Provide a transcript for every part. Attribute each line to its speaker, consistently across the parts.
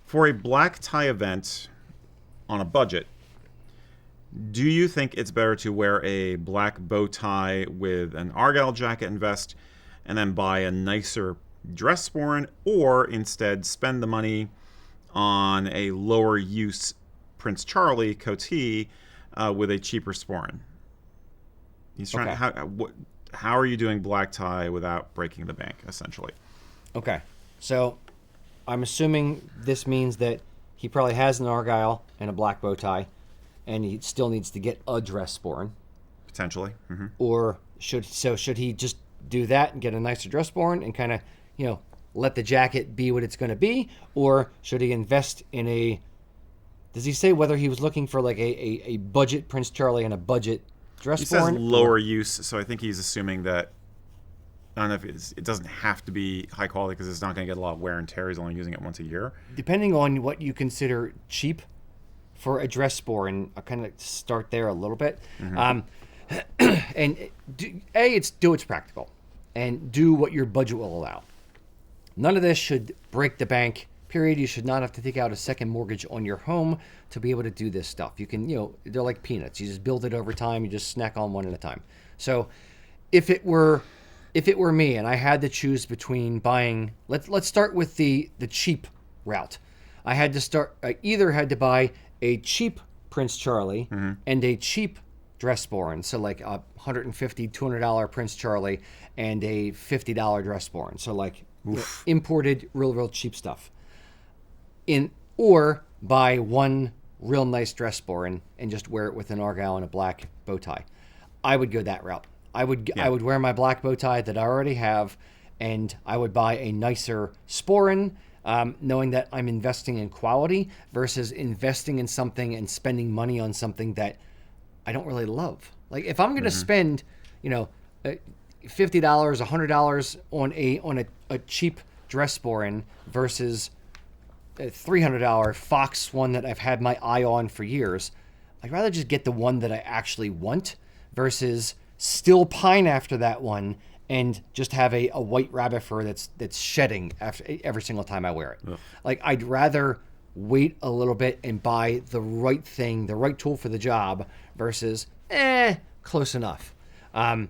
Speaker 1: For a black tie event on a budget, do you think it's better to wear a black bow tie with an Argyll jacket and vest and then buy a nicer dress sporran, or instead spend the money on a lower use Prince Charlie coatee with a cheaper sporran? He's trying.
Speaker 2: Okay.
Speaker 1: How are you doing black tie without breaking the bank, essentially?
Speaker 2: Okay. So I'm assuming this means that he probably has an Argyle and a black bow tie, and he still needs to get a dress sporran.
Speaker 1: Potentially. Mm-hmm.
Speaker 2: Or should he just do that and get a nicer dress sporran and kind of, let the jacket be what it's going to be? Or should he invest in a... Does he say whether he was looking for like a budget Prince Charlie and a budget dress sporran?
Speaker 1: He says lower use, so I think he's assuming that... I don't know if it doesn't have to be high quality because it's not going to get a lot of wear and tear. He's only using it once a year.
Speaker 2: Depending on what you consider cheap for a dress sporran, I'll kind of start there a little bit. Mm-hmm. And do what's practical, and do what your budget will allow. None of this should break the bank, period. You should not have to take out a second mortgage on your home to be able to do this stuff. You can, they're like peanuts. You just build it over time. You just snack on one at a time. So if it were me and I had to choose between buying, let's start with the cheap route. I either had to buy a cheap Prince Charlie
Speaker 1: mm-hmm.
Speaker 2: and a cheap dress sporran, so like a $150, $200 Prince Charlie and a $50 dress sporran, so like imported real cheap stuff. Or buy one real nice dress sporran and just wear it with an Argyle and a black bow tie. I would go that route. I would wear my black bow tie that I already have, and I would buy a nicer sporran, knowing that I'm investing in quality versus investing in something and spending money on something that I don't really love. Like if I'm going to spend, $50, $100 on a cheap dress sporran versus a $300 Fox one that I've had my eye on for years, I'd rather just get the one that I actually want versus still pine after that one and just have a white rabbit fur that's shedding after every single time I wear it.
Speaker 1: Ugh.
Speaker 2: Like I'd rather wait a little bit and buy the right thing, the right tool for the job versus close enough. And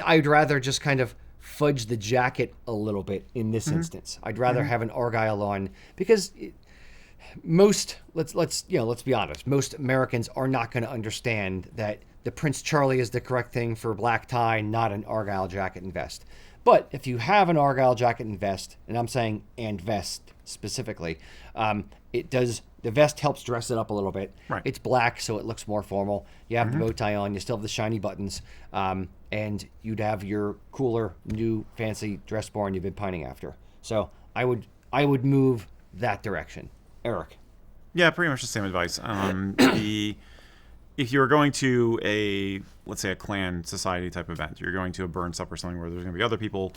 Speaker 2: I'd rather just kind of fudge the jacket a little bit in this instance. I'd rather have an Argyle on because let's be honest, most Americans are not going to understand that the Prince Charlie is the correct thing for black tie, not an Argyle jacket and vest. But if you have an Argyle jacket and vest, and I'm saying and vest specifically, the vest helps dress it up a little bit.
Speaker 1: Right.
Speaker 2: It's black, so it looks more formal. You have the bow tie on, you still have the shiny buttons, and you'd have your cooler, new, fancy dress sporran you've been pining after. So I would move that direction. Eric.
Speaker 1: Yeah, pretty much the same advice. If you're going to let's say a clan society type event, you're going to a burn sup or something where there's going to be other people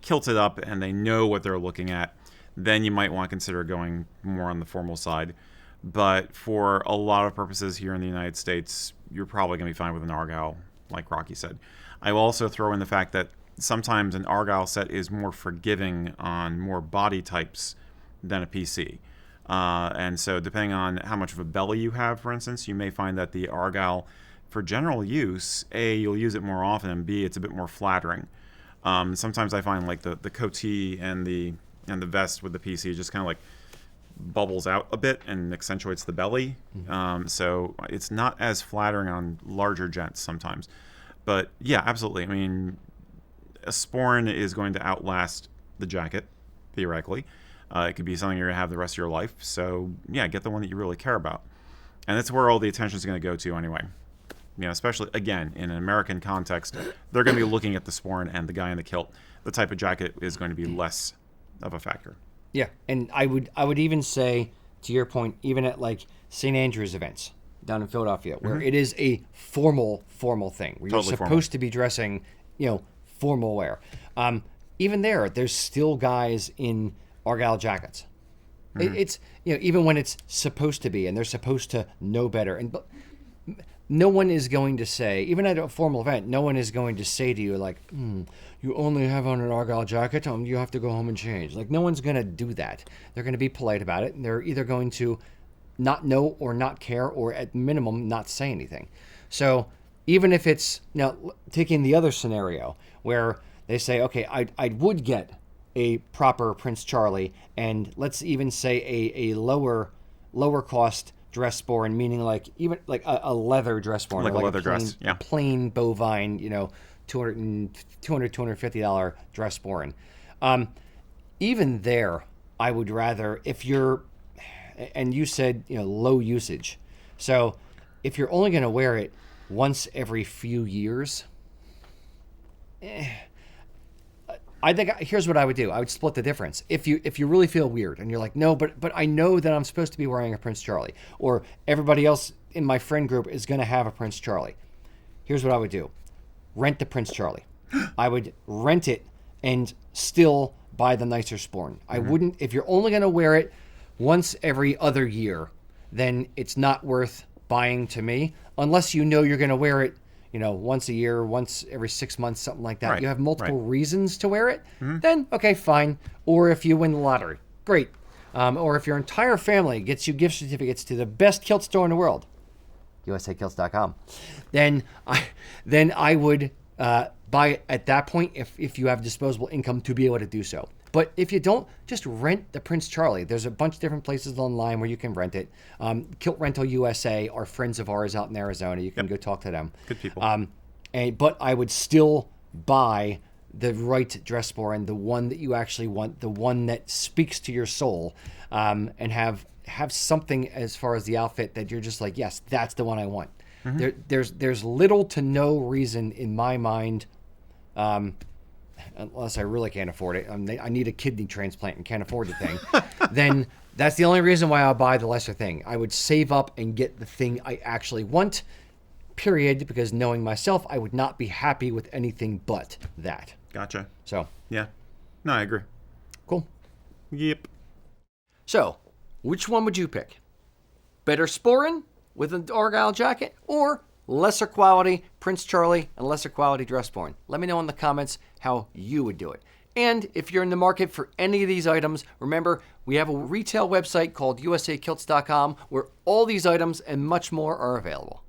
Speaker 1: kilted up and they know what they're looking at, then you might want to consider going more on the formal side. But for a lot of purposes here in the United States, you're probably going to be fine with an Argyle, like Rocky said. I will also throw in the fact that sometimes an Argyle set is more forgiving on more body types than a PC. And so depending on how much of a belly you have, for instance, you may find that the Argyle, for general use, A, you'll use it more often, and B, it's a bit more flattering. Sometimes I find like the coatee and the vest with the PC just kind of like bubbles out a bit and accentuates the belly. So it's not as flattering on larger gents sometimes. But yeah, absolutely. I mean, a sporran is going to outlast the jacket, theoretically. It could be something you're going to have the rest of your life. So yeah, get the one that you really care about. And that's where all the attention is going to go to anyway. Especially, again, in an American context, they're going to be looking at the sporran and the guy in the kilt. The type of jacket is going to be less of a factor.
Speaker 2: Yeah, and I would even say, to your point, even at like St. Andrews events down in Philadelphia, where it is a formal thing, where
Speaker 1: Totally
Speaker 2: you're supposed
Speaker 1: formal.
Speaker 2: to be dressing, formal wear. Even there's still guys in Argyll jackets. It's even when it's supposed to be, and they're supposed to know better. And no one is going to say, even at a formal event, no one is going to say to you like, you only have on an Argyll jacket, you have to go home and change. Like, no one's going to do that. They're going to be polite about it, and they're either going to not know or not care, or at minimum not say anything. So even if it's, now taking the other scenario where they say, okay, I would get a proper Prince Charlie, and let's even say a lower cost dress sporran, meaning like even like a leather dress sporran,
Speaker 1: like a leather dress,
Speaker 2: a plain bovine, $250 dress sporran. Even there, I would rather, if you're, and you said low usage, so if you're only going to wear it once every few years, I think here's what I would do. I would split the difference. If you really feel weird and you're like, no, but I know that I'm supposed to be wearing a Prince Charlie, or everybody else in my friend group is going to have a Prince Charlie. Here's what I would do. Rent the Prince Charlie. I would rent it and still buy the nicer sporran. I wouldn't, if you're only going to wear it once every other year, then it's not worth buying to me, unless you know you're going to wear it once a year, once every 6 months, something like that.
Speaker 1: Right,
Speaker 2: you have multiple reasons to wear it, then okay, fine. Or if you win the lottery, great. Or if your entire family gets you gift certificates to the best kilt store in the world, usakilts.com, then I would buy at that point if you have disposable income to be able to do so. But if you don't, just rent the Prince Charlie. There's a bunch of different places online where you can rent it. Kilt Rental USA are friends of ours out in Arizona. You can go talk to them.
Speaker 1: Good people.
Speaker 2: But I would still buy the right dress sporran, the one that you actually want, the one that speaks to your soul, and have something as far as the outfit that you're just like, yes, that's the one I want. There's little to no reason in my mind, unless I really can't afford it, I need a kidney transplant and can't afford the thing, then that's the only reason why I'll buy the lesser thing. I would save up and get the thing I actually want, period, because knowing myself, I would not be happy with anything but that.
Speaker 1: Gotcha.
Speaker 2: So.
Speaker 1: Yeah. No, I agree.
Speaker 2: Cool.
Speaker 1: Yep.
Speaker 2: So, which one would you pick? Better sporran with an Argyll jacket, or lesser quality Prince Charlie and lesser quality dress sporran? Let me know in the comments how you would do it. And if you're in the market for any of these items, remember, we have a retail website called usakilts.com where all these items and much more are available.